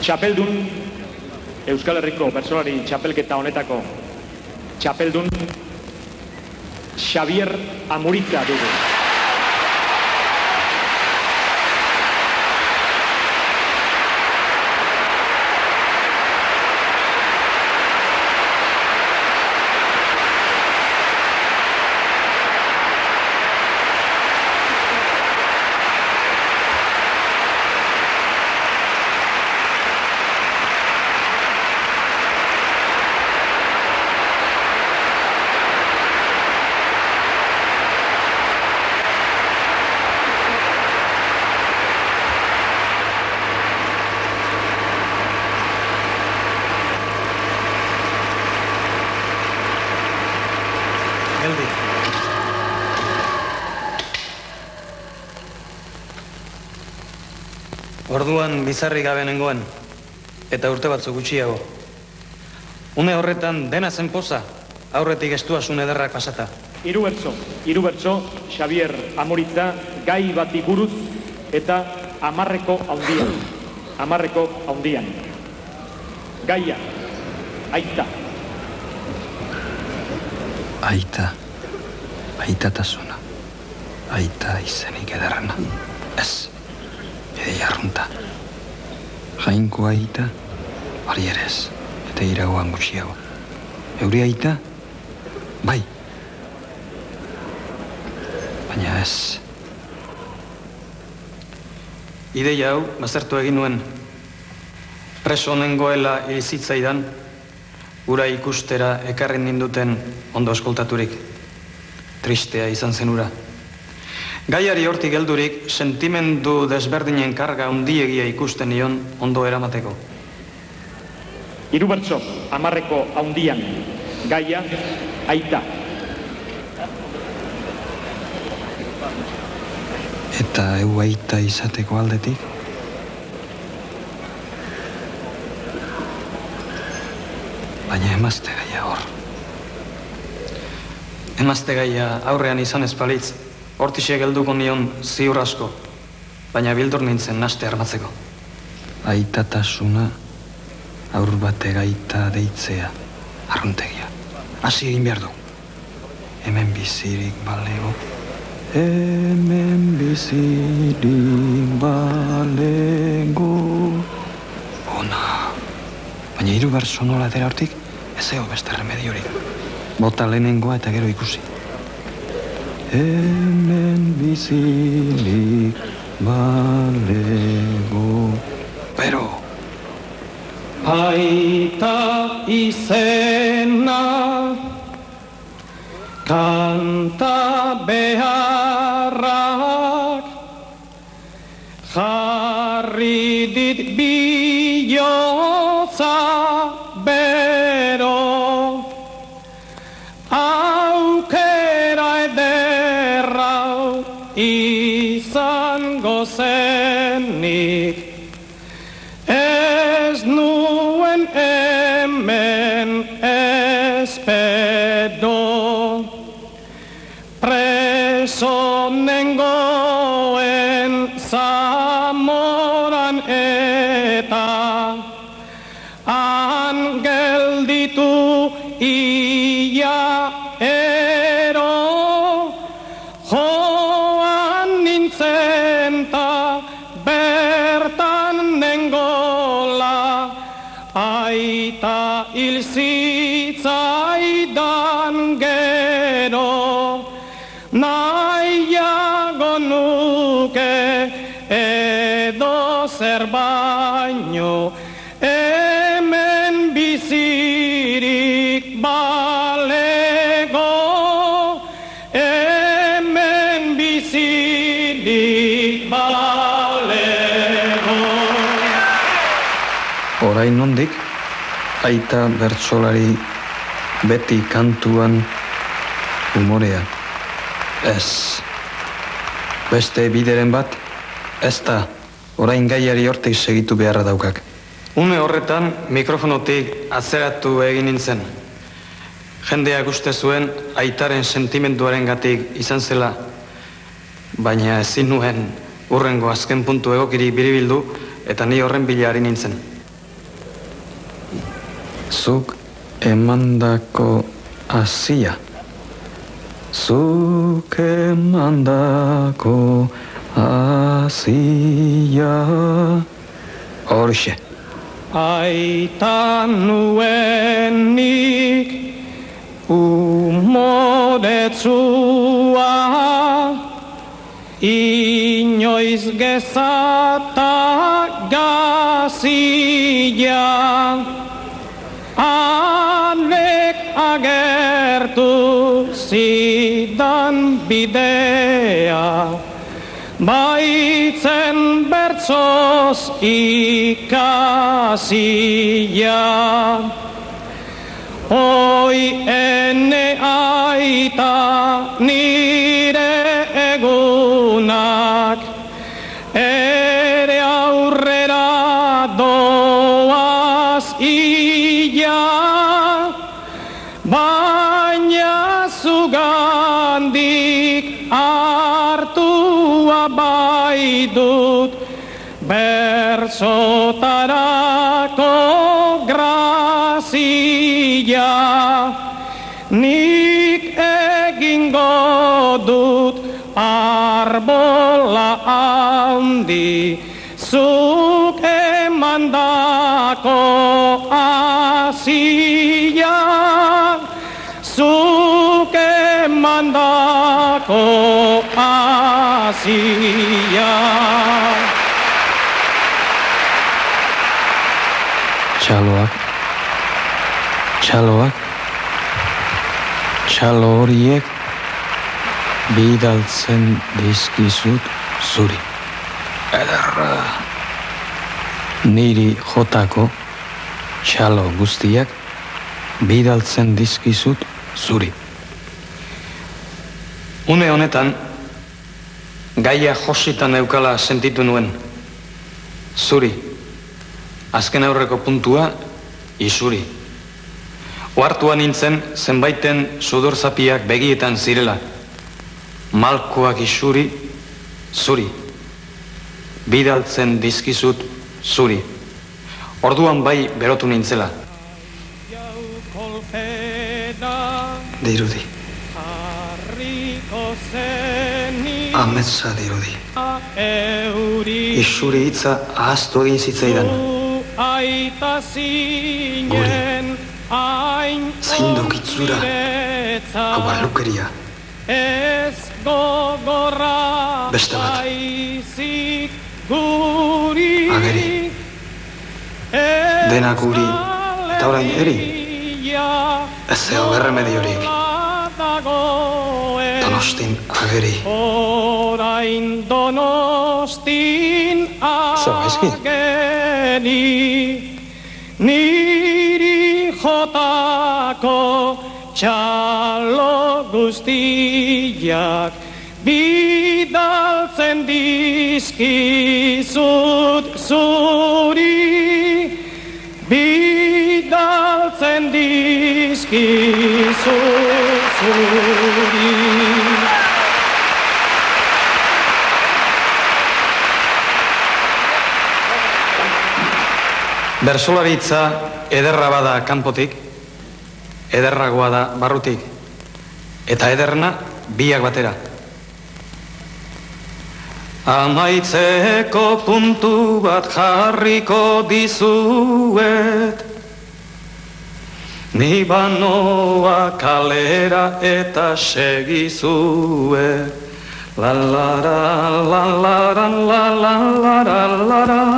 Txapeldun, Euskal Herriko bertsolari txapelketa honetako txapeldun Xabier Amuriza dugu. Orduan bizarri gabe nengoen, eta urte batzuk gutxiago. Une horretan dena zen poza, aurretik estuasun ederrak pasata. Hiru bertso, Xabier Amuriza, gai bati buruz eta hamarreko haundian. Gaia, aita. Aitatasuna, aita izenik ederrena. Ez. Ideia arrunta. Jainko aita, hori ere ez, eta iragoan gutxiago. Euri aita, bai. Baina ez. Ideia hau, baztertu egin nuen. Preso nengoela hilizitzaidan, ura ikustera ekarri ninduten ondo eskoltaturik. Tristea izan zen ura. Gaiari hortik heldurik, sentimendu desberdinen karga handiegia ikusten nion ondo eramateko. Hiru bertso, hamarreko haundian. Gaia, aita. Eta eu aita izateko aldetik? Baina emazte gaia hor. Emazte gaia aurrean izan ez balitz, hortixek helduko nion ziur asko, baina bildur nintzen naste armatzeko. Aitatasuna, aur bate gaita deitzea, arruntegia. Hasi egin behar du. Hemen bizirik balego. Hemen bizirik balego. Ona. Baina hiru bertso nola atera hortik, ez ego beste remediorik. Bota lehenengoa eta gero ikusi. Hemen bizirik balego. Pero Aita izena kanta beharrak jarri dit bihotza bero aukera ederra izango zenik ez nuen hemen espero preso nengoen Zamoran eta han gelditu ia ero joan nintzen ta bertan nengola aita hil zitzaidan gero nahiago nuke edo zer baino hemen bizirik balego hemen bizirik balego. orain nondik, aita bertsolari beti kantuan umorea. Ez. Beste bideren bat, ez da, orain gaiari hortik segitu beharra daukak. Une horretan mikrofonotik atzeratu egin nintzen. Jendeak uste zuen aitaren sentimenduaren gatik izan zela, baina ezin nuen hurrengo azken puntu egokirik biribildu eta ni horren bila ari nintzen. Zuk emandako hasia. Zuk emandako hasia. Horixe. Aita nuenik umoretsua, inoiz gezata gazia, anek agertu zidan bidea, baitzen bertsoz ikasia. Hoi ene aita nire egunak, ere aurrera doaz ia, baina zugandik hartua bai dut bertsotarako grazia. Nik egingo dut arbola handi, zuk emandako hasia, zuk emandako hasia. Txalo horiek bidaltzen dizkizut zuri. Ederra. Niri jotako txalo guztiak bidaltzen dizkizut zuri. Une honetan, gaia jositan eukala sentitu nuen. Zuri. Azken aurreko puntua, izuri. Ohartua nintzen zenbaiten sudurzapiak begietan zirela. Malkoak izuri, zuri. Bidaltzen dizkizut zuri. Orduan bai berotu nintzela. Dirudi. Ametsa dirudi. Izuri hitza ahaztu egin zitzaidan. Guri. Zaindok itzura. Hau barlukeria. Beste bat. Ageri. Dena guri. Eta orain eri. Ez zeo berremediorik. Donostin ageri. Orain Donostin ageri. Niri jotako txalo guztiak bidaltzen dizkizut zuri. Bidaltzen dizkizut zuri. Bersolaritza ederra bada kanpotik, ederragoa da barrutik, eta ederna biak batera. Amaitzeko puntu bat jarriko dizuet, ni banoa kalera eta segizuet. La la la la la la la la la la la.